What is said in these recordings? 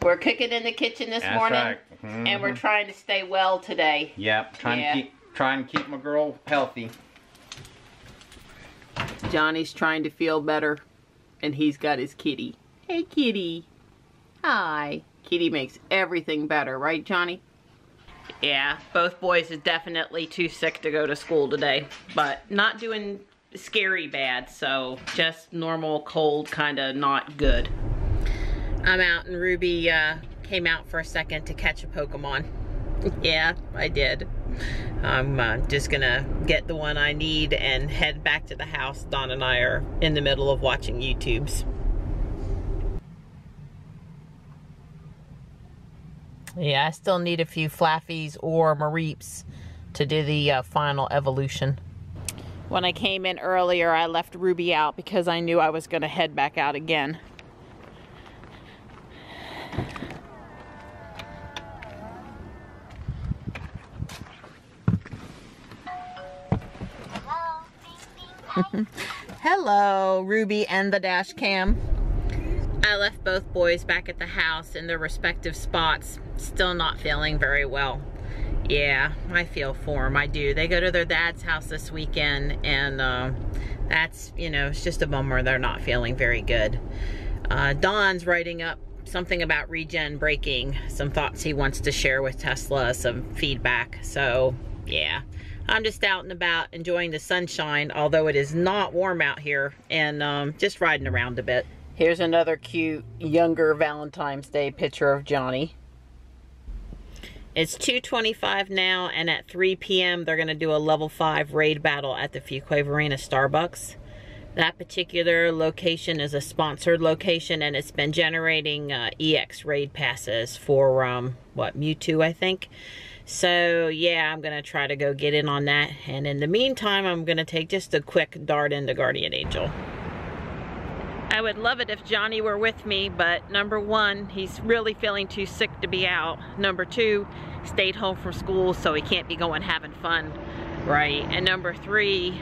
We're cooking in the kitchen this morning. That's right. And we're trying to stay well today. Yep, trying to keep my girl healthy. Johnny's trying to feel better, and he's got his kitty. Hey, kitty. Hi. Kitty makes everything better, right, Johnny? Yeah, both boys is definitely too sick to go to school today, but not doing scary bad, so just normal cold, kind of not good. I'm out, and Ruby came out for a second to catch a Pokemon. Yeah, I did. I'm just gonna get the one I need and head back to the house. Dawn and I are in the middle of watching YouTubes. Yeah, I still need a few Flaffies or Mareeps to do the final evolution. When I came in earlier, I left Ruby out because I knew I was going to head back out again. Hello, Ruby and the dash cam. I left both boys back at the house in their respective spots, still not feeling very well. Yeah, I feel for them, I do. They go to their dad's house this weekend, and that's, you know, it's just a bummer they're not feeling very good. Don's writing up something about regen braking, some thoughts he wants to share with Tesla, some feedback. So, yeah, I'm just out and about enjoying the sunshine, although it is not warm out here, and just riding around a bit. Here's another cute, younger Valentine's Day picture of Johnny. It's 2:25 now, and at 3 p.m. they're going to do a level 5 raid battle at the Fuquay-Varina Starbucks. That particular location is a sponsored location, and it's been generating EX raid passes for, what, Mewtwo, I think. So, yeah, I'm going to try to go get in on that. And in the meantime, I'm going to take just a quick dart into Guardian Angel. I would love it if Johnny were with me, but number one, he's really feeling too sick to be out. Number two, stayed home from school, so he can't be going having fun, right? And number three,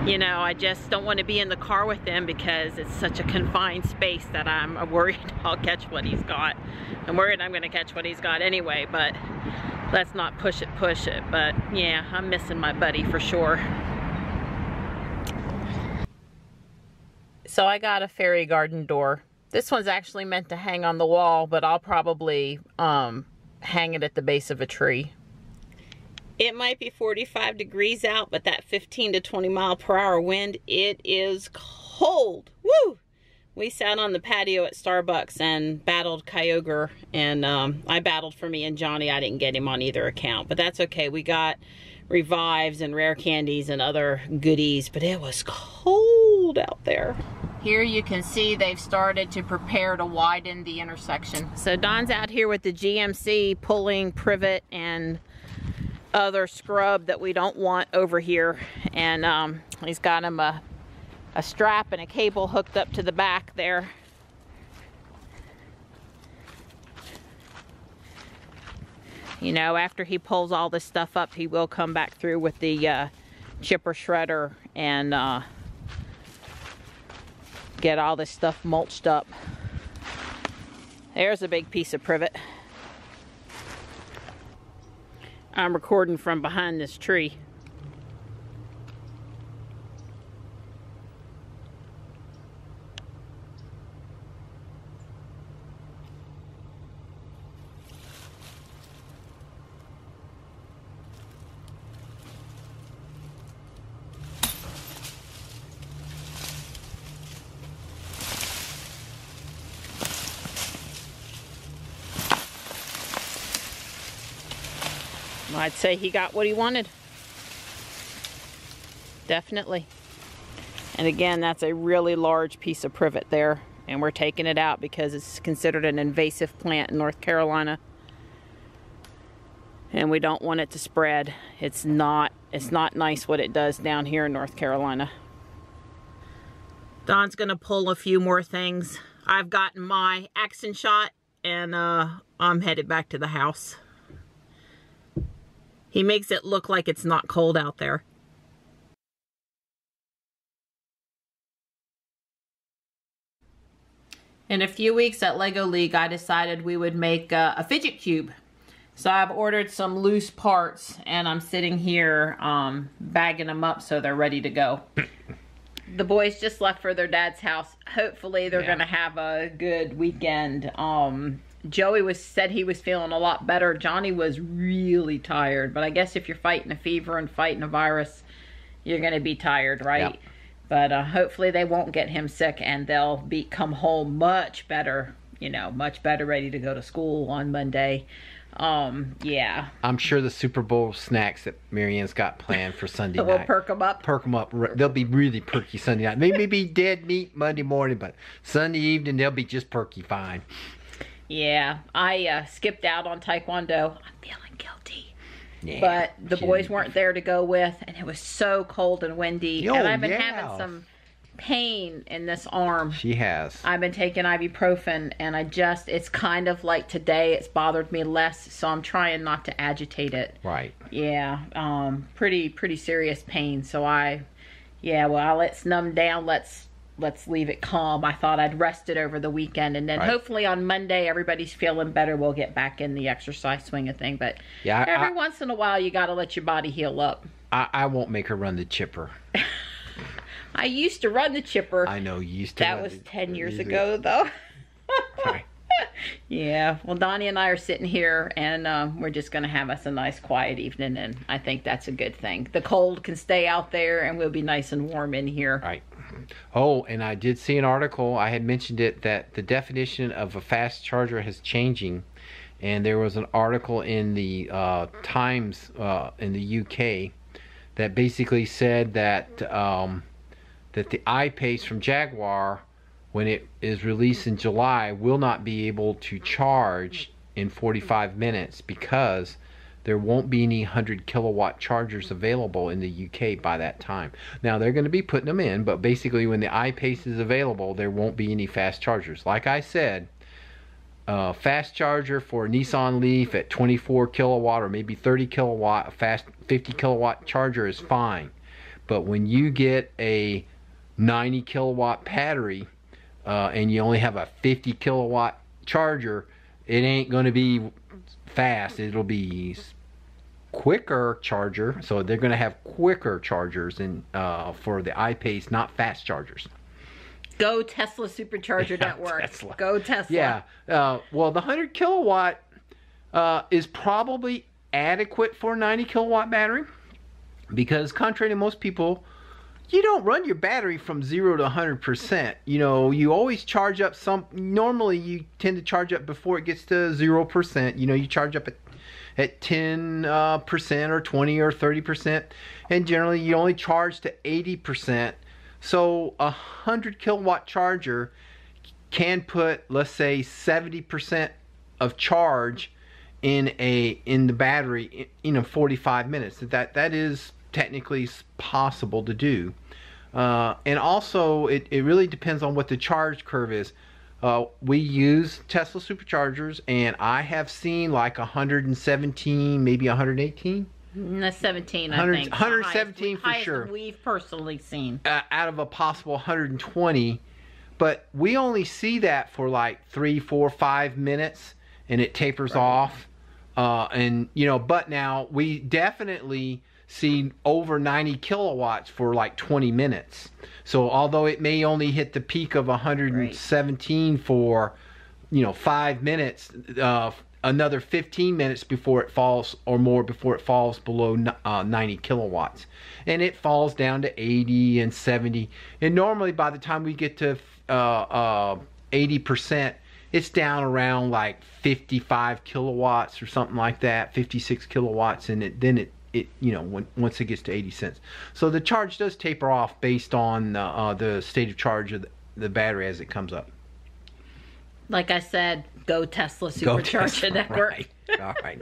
you know, I just don't want to be in the car with him because it's such a confined space that I'm worried I'll catch what he's got. I'm worried I'm going to catch what he's got anyway, but let's not push it. But yeah, I'm missing my buddy for sure. So I got a fairy garden door. This one's actually meant to hang on the wall, but I'll probably hang it at the base of a tree. It might be 45 degrees out, but that 15 to 20 mile per hour wind, it is cold. Woo! We sat on the patio at Starbucks and battled Kyogre, and I battled for me and Johnny. I didn't get him on either account, but that's okay. We got revives and rare candies and other goodies, but it was cold out there. Here you can see they've started to prepare to widen the intersection. So Don's out here with the GMC pulling privet and other scrub that we don't want over here, and he's got him a strap and a cable hooked up to the back there. You know, after he pulls all this stuff up, he will come back through with the chipper shredder and get all this stuff mulched up. There's a big piece of privet. I'm recording from behind this tree. I'd say he got what he wanted. Definitely. And again, that's a really large piece of privet there, and we're taking it out because it's considered an invasive plant in North Carolina, and we don't want it to spread. It's not nice what it does down here in North Carolina. Don's gonna pull a few more things. I've gotten my accent shot, and I'm headed back to the house. He makes it look like it's not cold out there. In a few weeks at Lego League, I decided we would make a fidget cube. So I've ordered some loose parts, and I'm sitting here bagging them up so they're ready to go. The boys just left for their dad's house. Hopefully they're gonna have a good weekend. Joey said he was feeling a lot better. Johnny was really tired, but I guess if you're fighting a fever and fighting a virus, you're gonna be tired, right? Yep. But hopefully they won't get him sick, and they'll come home much better, you know, much better, ready to go to school on Monday. Yeah. I'm sure the Super Bowl snacks that Marianne's got planned for Sunday night will perk them up. Perk them up. They'll be really perky Sunday night. Maybe be dead meat Monday morning, but Sunday evening they'll be just perky fine. Yeah. I skipped out on Taekwondo. I'm feeling guilty. Yeah, but the boys weren't there to go with, and it was so cold and windy. And I've been having some pain in this arm. She has. I've been taking ibuprofen, and it's kind of like today it's bothered me less, so I'm trying not to agitate it. Right. Yeah. Pretty serious pain. So while it's numbed down, let's leave it calm. I thought I'd rest it over the weekend, and then hopefully on Monday everybody's feeling better. We'll get back in the exercise swing of thing. But yeah, every once in a while you got to let your body heal up. I won't make her run the chipper. I used to run the chipper. I know you used to. That was 10 years ago, though. Right. Yeah. Well, Donnie and I are sitting here, and we're just going to have us a nice, quiet evening, and I think that's a good thing. The cold can stay out there, and we'll be nice and warm in here. Right. Oh, and I did see an article. I had mentioned it, that the definition of a fast charger is changing, and there was an article in the Times in the UK that basically said that that the I-Pace from Jaguar, when it is released in July, will not be able to charge in 45 minutes because there won't be any 100 kilowatt chargers available in the UK by that time. Now they're going to be putting them in, but basically when the I-Pace is available, there won't be any fast chargers. Like I said, fast charger for a Nissan Leaf at 24 kilowatt or maybe 30 kilowatt, a fast 50 kilowatt charger is fine. But when you get a 90 kilowatt battery and you only have a 50 kilowatt charger, it ain't going to be fast. It'll be quicker charger, so they're going to have quicker chargers for the I-Pace, not fast chargers. Go Tesla Supercharger Network. Tesla. Go Tesla. Yeah. Well, the 100 kilowatt is probably adequate for a 90 kilowatt battery, because contrary to most people, you don't run your battery from 0 to 100%. You know, you always charge up normally you tend to charge up before it gets to 0%. You know, you charge up at 10% or 20 or 30%, and generally you only charge to 80%. So a 100 kilowatt charger can put, let's say, 70% of charge in the battery in 45 minutes. That is technically possible to do. And also it really depends on what the charge curve is. We use Tesla superchargers, and I have seen like 117, maybe 118. 17, I think. 117 for sure. We've personally seen. Out of a possible 120. But we only see that for like 3, 4, 5 minutes, and it tapers off. And, you know, but now we definitely see over 90 kilowatts for like 20 minutes. So although it may only hit the peak of 117 for, you know, 5 minutes, another 15 minutes before it falls, or more, before it falls below 90 kilowatts. And it falls down to 80 and 70. And normally by the time we get to 80%, it's down around like 55 kilowatts or something like that, 56 kilowatts, and then it you know, once it gets to 80 cents. So the charge does taper off based on the state of charge of the battery as it comes up. Like I said, go Tesla Supercharger Network. Right. All right.